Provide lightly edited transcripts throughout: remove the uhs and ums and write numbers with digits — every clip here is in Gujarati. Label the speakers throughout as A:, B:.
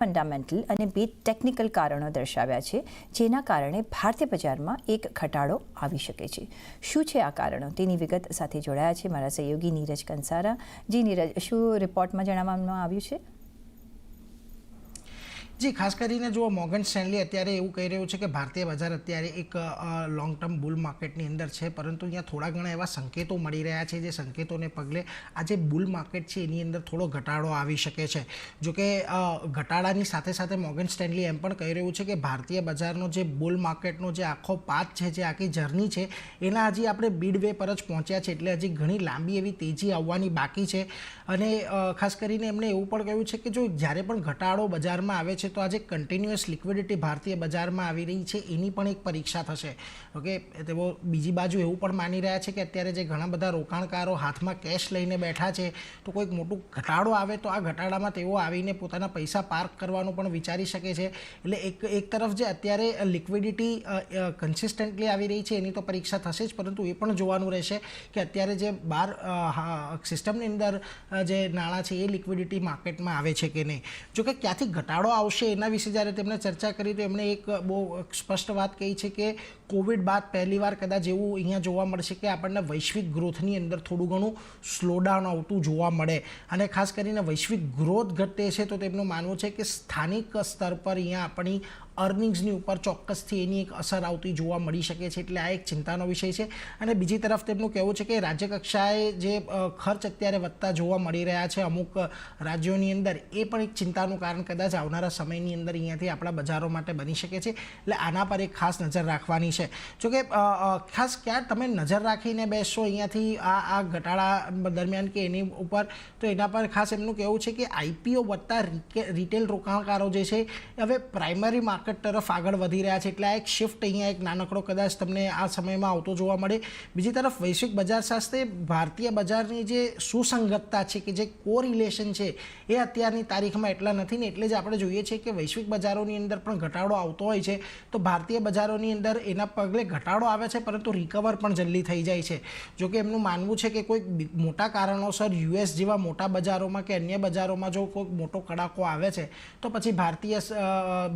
A: ફંડામેન્ટલ અને બે ટેકનિકલ કારણો દર્શાવ્યા છે જેના કારણે ભારતીય બજારમાં એક ઘટાડો આવી શકે છે. શું છે આ કારણો તેની વિગત સાથે જોડાયા છે મારા સહયોગી નીરજ કંસારા. જી નીરજ, શું રિપોર્ટમાં જણાવવામાં આવ્યું છે?
B: જી, ખાસ કરીને જો મોર્ગન સ્ટેનલી અત્યારે એવું કહી રહ્યું છે કે ભારતીય બજાર અત્યારે એક લોંગ ટર્મ બુલ માર્કેટની અંદર છે, પરંતુ અહીંયા થોડા ઘણા એવા સંકેતો મળી રહ્યા છે જે સંકેતોને પગલે આ જે બુલ માર્કેટ છે એની અંદર થોડો ઘટાડો આવી શકે છે. જોકે ઘટાડાની સાથે સાથે મોર્ગન સ્ટેનલી એમ પણ કહી રહ્યું છે કે ભારતીય બજારનો જે બુલ માર્કેટનો જે આખો પાથ છે, જે આખી જર્ની છે, એના હજી આપણે મિડવે પર જ પહોંચ્યા છે, એટલે હજી ઘણી લાંબી એવી તેજી આવવાની બાકી છે. અને ખાસ કરીને એમણે એવું પણ કહ્યું છે કે જો જ્યારે પણ ઘટાડો બજારમાં આવે છે તો આજે કન્ટિન્યુઅસ લિક્વિડિટી ભારતીય બજારમાં આવી રહી છે એની પણ એક પરીક્ષા થશે. ઓકે, તેઓ બીજી બાજુ એવું પણ માની રહ્યા છે કે અત્યારે જે ઘણા બધા રોકાણકારો હાથમાં કેશ લઈને બેઠા છે, તો કોઈક મોટું ઘટાડો આવે તો આ ઘટાડામાં તેઓ આવીને પોતાના પૈસા પાર્ક કરવાનું પણ વિચારી શકે છે. એટલે એક તરફ જે અત્યારે લિક્વિડિટી કન્સિસ્ટન્ટલી આવી રહી છે એની તો પરીક્ષા થશે જ, પરંતુ એ પણ જોવાનું રહેશે કે અત્યારે જે બહાર સિસ્ટમની અંદર જે નાણાં છે એ લિક્વિડિટી માર્કેટમાં આવે છે કે નહીં. જોકે ક્યાંથી ઘટાડો આવશે એના વિશે જ્યારે તેમણે ચર્ચા કરી તો એમણે એક બહુ સ્પષ્ટ વાત કહી છે કે કોવિડ બાદ પહેલીવાર કદાચ એવું અહીંયા જોવા મળશે કે આપણને વૈશ્વિક ગ્રોથની અંદર થોડું ઘણું સ્લોડાઉન આવતું જોવા મળે. અને ખાસ કરીને વૈશ્વિક ગ્રોથ ઘટે છે તો તેમનું માનવું છે કે સ્થાનિક સ્તર પર અહીંયા આપણી અર્નિંગ્સની ઉપર ચોક્કસથી એની એક અસર આવતી જોવા મળી શકે છે. એટલે આ એક ચિંતાનો વિષય છે. અને બીજી તરફ તેમનું કહેવું છે કે રાજ્ય કક્ષાએ જે ખર્ચ અત્યારે વધતા જોવા મળી રહ્યા છે અમુક રાજ્યોની અંદર, એ પણ એક ચિંતાનું કારણ કદાચ આવનારા સમયની અંદર અહીંયાથી આપણા બજારો માટે બની શકે છે. એટલે આના પર એક ખાસ નજર રાખવાની છે. જોકે ખાસ ક્યાં તમે નજર રાખીને બેસશો અહીંયાથી આ ઘટાડા દરમિયાન કે એની ઉપર, તો એના પર ખાસ એમનું કહેવું છે કે આઈપીઓ વધતા રિટેલ રોકાણકારો જે છે હવે પ્રાઇમરી માર્કેટ તરફ આગળ વધી રહ્યા છે. એટલે આ એક શિફ્ટ અહીંયા એક નાનકડો કદાચ તમને આ સમયમાં આવતો જોવા મળે. બીજી તરફ વૈશ્વિક બજાર સાથે ભારતીય બજારની જે સુસંગતતા છે કે જે કોરિલેશન છે એ અત્યારની તારીખમાં એટલા નથી ને, એટલે જ આપણે જોઈએ છીએ કે વૈશ્વિક બજારોની અંદર પણ ઘટાડો આવતો હોય છે તો ભારતીય બજારોની અંદર એના પગલે ઘટાડો આવે છે પરંતુ રિકવર પણ જલ્દી થઈ જાય છે. જોકે એમનું માનવું છે કે કોઈક મોટા કારણોસર યુએસ જેવા મોટા બજારોમાં કે અન્ય બજારોમાં જો કોઈક મોટો કડાકો આવે છે તો પછી ભારતીય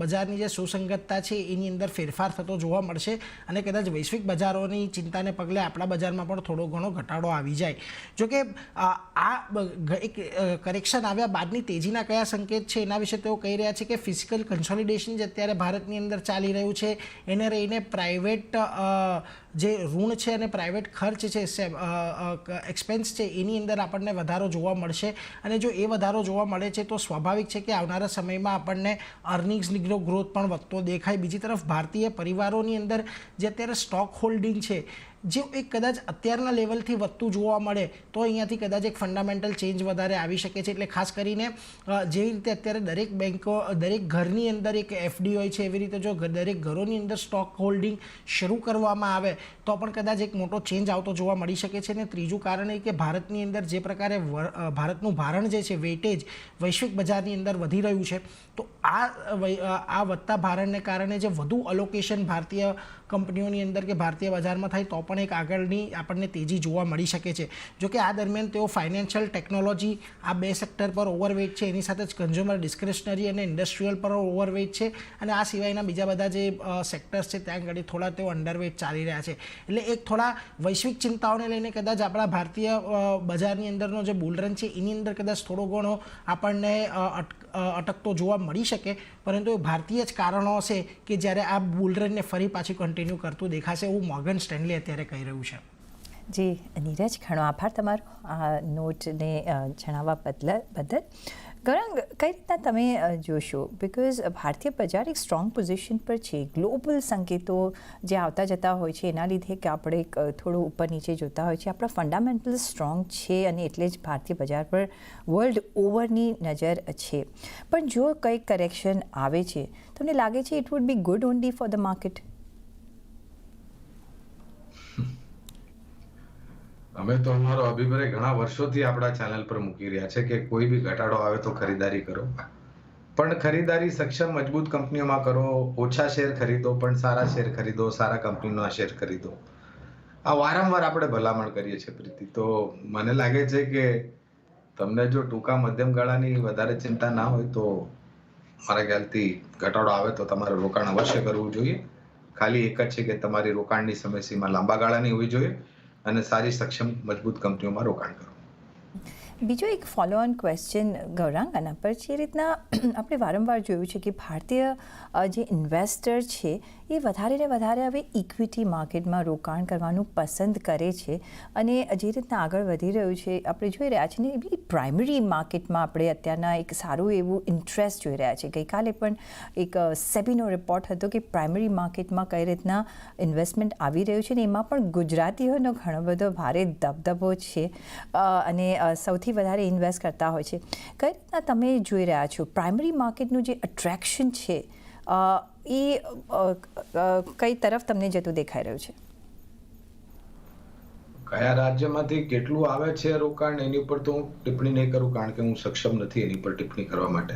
B: બજારની જે સુસંગતતા છે એની અંદર ફેરફાર થતો જોવા મળશે અને કદાચ વૈશ્વિક બજારોની ચિંતાને પગલે આપણા બજારમાં પણ થોડો ઘણો ઘટાડો આવી જાય. જોકે આ એક કરેક્શન આવ્યા બાદની તેજીના કયા સંકેત છે એના વિશે તેઓ કહી રહ્યા છે કે ફિઝિકલ કન્સોલિડેશન જે અત્યારે ભારતની અંદર ચાલી રહ્યું છે એને રહીને પ્રાઇવેટ જે ઋણ છે અને પ્રાઇવેટ ખર્ચ છે, એક્સપેન્સ છે, એની અંદર આપણને વધારો જોવા મળશે. અને જો એ વધારો જોવા મળે છે તો સ્વાભાવિક છે કે આવનારા સમયમાં આપણને અર્નિંગ્સનો ગ્રોથ પણ વધતો દેખાય. બીજી તરફ ભારતીય પરિવારોની અંદર જે અત્યારે સ્ટોક હોલ્ડિંગ છે જે એક કદાચ અત્યારના લેવલથી વધતું જોવા મળે તો અહીંયાથી કદાચ એક ફંડામેન્ટલ ચેન્જ વધારે આવી શકે છે. એટલે ખાસ કરીને જેવી રીતે અત્યારે દરેક બેન્કો દરેક ઘરની અંદર એક એફડી હોય છે, એવી રીતે જો દરેક ઘરોની અંદર સ્ટોક હોલ્ડિંગ શરૂ કરવામાં આવે તો પણ કદાચ એક મોટો ચેન્જ આવતો જોવા મળી શકે છે. અને ત્રીજું કારણ એ કે ભારતની અંદર જે પ્રકારે ભારતનું ભારણ જે છે વેટેજ વૈશ્વિક બજારની અંદર વધી રહ્યું છે, તો આ વધતા ભારણને કારણે જે વધુ અલોકેશન ભારતીય કંપનીઓની અંદર કે ભારતીય બજારમાં થાય તો પણ એક આગળની આપણને તેજી જોવા મળી શકે છે. જોકે આ દરમિયાન તેઓ ફાઇનાન્શિયલ, ટેકનોલોજી આ બે સેક્ટર પર ઓવરવેટ છે, એની સાથે જ કન્ઝ્યુમર ડિસ્ક્રિશનરી અને ઇન્ડસ્ટ્રીયલ પર ઓવરવેટ છે અને આ સિવાયના બીજા બધા જે સેક્ટર્સ છે ત્યાં આગળ થોડા તેઓ અંડરવેટ ચાલી રહ્યા છે. એટલે એક થોડા વૈશ્વિક ચિંતાઓને લઈને કદાચ આપણા ભારતીય બજારની અંદરનો જે બુલરન છે એની અંદર કદાચ થોડો ઘણો આપણને અટકતો જોવા મળી શકે, પરંતુ ભારતીય જ કારણો હશે કે જ્યારે આ બુલરનને ફરી પાછી કન્ટિન્યુ કરતું દેખાશે એવું મોર્ગન સ્ટેનલી અત્યારે કહી રહ્યું છે.
A: જી નીરજ, ઘણો આભાર તમારો આ નોટને જણાવવા બદલ. ગૌરાંગ, કઈ રીતના તમે જોશો, બિકોઝ ભારતીય બજાર એક સ્ટ્રોંગ પોઝિશન પર છે, ગ્લોબલ સંકેતો જે આવતા જતા હોય છે એના લીધે કે આપણે થોડું ઉપર નીચે જોતા હોય છે, આપણા ફંડામેન્ટલ સ્ટ્રોંગ છે અને એટલે જ ભારતીય બજાર પર વર્લ્ડ ઓવરની નજર છે. પણ જો કંઈક કરેક્શન આવે છે તમને લાગે છે it would be good only for the market?
C: અમે તો અમારો અભિપ્રાય ઘણા વર્ષોથી આપણા ચેનલ પર મૂકી રહ્યા છે કે કોઈ બી ઘટાડો આવે તો ખરીદારી કરો, પણ ખરીદારી સક્ષમ મજબૂત કંપનીઓમાં કરો. ઓછા શેર ખરીદો પણ સારા શેર ખરીદો, સારા કંપનીના શેર ખરીદો. આ વારંવાર આપણે ભલામણ કરીએ છીએ પ્રીતિ. તો મને લાગે છે કે તમને જો ટૂંકા મધ્યમ ગાળાની વધારે ચિંતા ના હોય તો મારા ખ્યાલથી ઘટાડો આવે તો તમારે રોકાણ અવશ્ય કરવું જોઈએ. ખાલી એક જ છે કે તમારી રોકાણની સમયસીમા લાંબા ગાળાની હોવી જોઈએ અને સારી સક્ષમ મજબૂત કંપનીઓમાં રોકાણ કરવું.
A: બીજો એક ફોલો ઓન ક્વેશ્ચન ગૌરાંગ આના પર છે. એ રીતના આપણે વારંવાર જોયું છે કે ભારતીય જે ઇન્વેસ્ટર છે એ વધારે ને વધારે હવે ઇક્વિટી માર્કેટમાં રોકાણ કરવાનું પસંદ કરે છે અને જે રીતના આગળ વધી રહ્યું છે આપણે જોઈ રહ્યા છીએ ને એ બી પ્રાઇમરી માર્કેટમાં આપણે અત્યારના એક સારું એવું ઇન્ટરેસ્ટ જોઈ રહ્યા છે. ગઈકાલે પણ એક સેબીનો રિપોર્ટ હતો કે પ્રાઇમરી માર્કેટમાં કઈ રીતના ઇન્વેસ્ટમેન્ટ આવી રહ્યું છે ને એમાં પણ ગુજરાતીઓનો ઘણો બધો ભારે દબદબો છે અને સૌથી વધારે ઇન્વેસ્ટ કરતા હોય છે. કઈ રીતના તમે જોઈ રહ્યા છો પ્રાઇમરી માર્કેટનું જે અટ્રેક્શન છે એ કઈ તરફ તમને જતું દેખાઈ રહ્યું છે?
C: કયા રાજ્યમાંથી કેટલું આવે છે રોકાણ એની ઉપર તો હું ટિપ્પણી નહીં કરું, કારણ કે હું સક્ષમ નથી એની પર ટિપ્પણી કરવા માટે.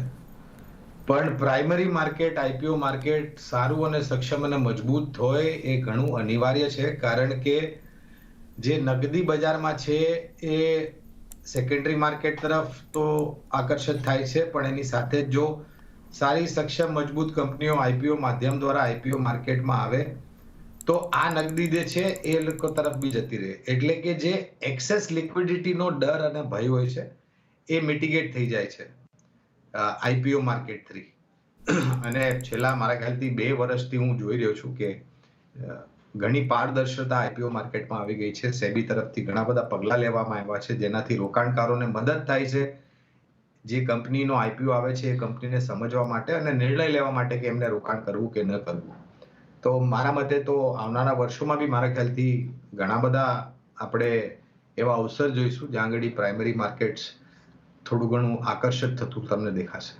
C: પણ પ્રાઇમરી માર્કેટ, આઈપીઓ માર્કેટ સારું અને સક્ષમ અને મજબૂત હોય એ ઘણું અનિવાર્ય છે, કારણ કે જે નગદી બજારમાં છે એ સેકન્ડરી માર્કેટ તરફ તો આકર્ષિત થાય છે, પણ એની સાથે જો સારી સક્ષમ મજબૂત કંપનીઓ આઈપીઓ માધ્યમ દ્વારા આઈપીઓ માર્કેટમાં આવે તો આ નગદી જે છે એ લોકો તરફ બી જતી રહે. એટલે કે જે એક્સેસ લિક્વિડિટીનો ડર અને ભય હોય છે એ મિટિગેટ થઈ જાય છે આઈપીઓ માર્કેટ થ્રી. અને છેલ્લા મારા ખ્યાલથી 2 વર્ષથી હું જોઈ રહ્યો છું કે ઘણી પારદર્શકતા આઈપીઓ માર્કેટમાં આવી ગઈ છે. સેબી તરફથી ઘણા બધા પગલાં લેવામાં આવ્યા છે જેનાથી રોકાણકારોને મદદ થાય છે જે કંપનીનો આઈપીઓ આવે છે એ કંપનીને સમજવા માટે અને નિર્ણય લેવા માટે કે એમને રોકાણ કરવું કે ન કરવું. તો મારા મતે તો આવનારા વર્ષોમાં બી મારા ખ્યાલથી ઘણા બધા આપણે એવા અવસર જોઈશું જ્યાં આગળ પ્રાઇમરી માર્કેટ્સ થોડું ઘણું આકર્ષક થતું તમને દેખાશે.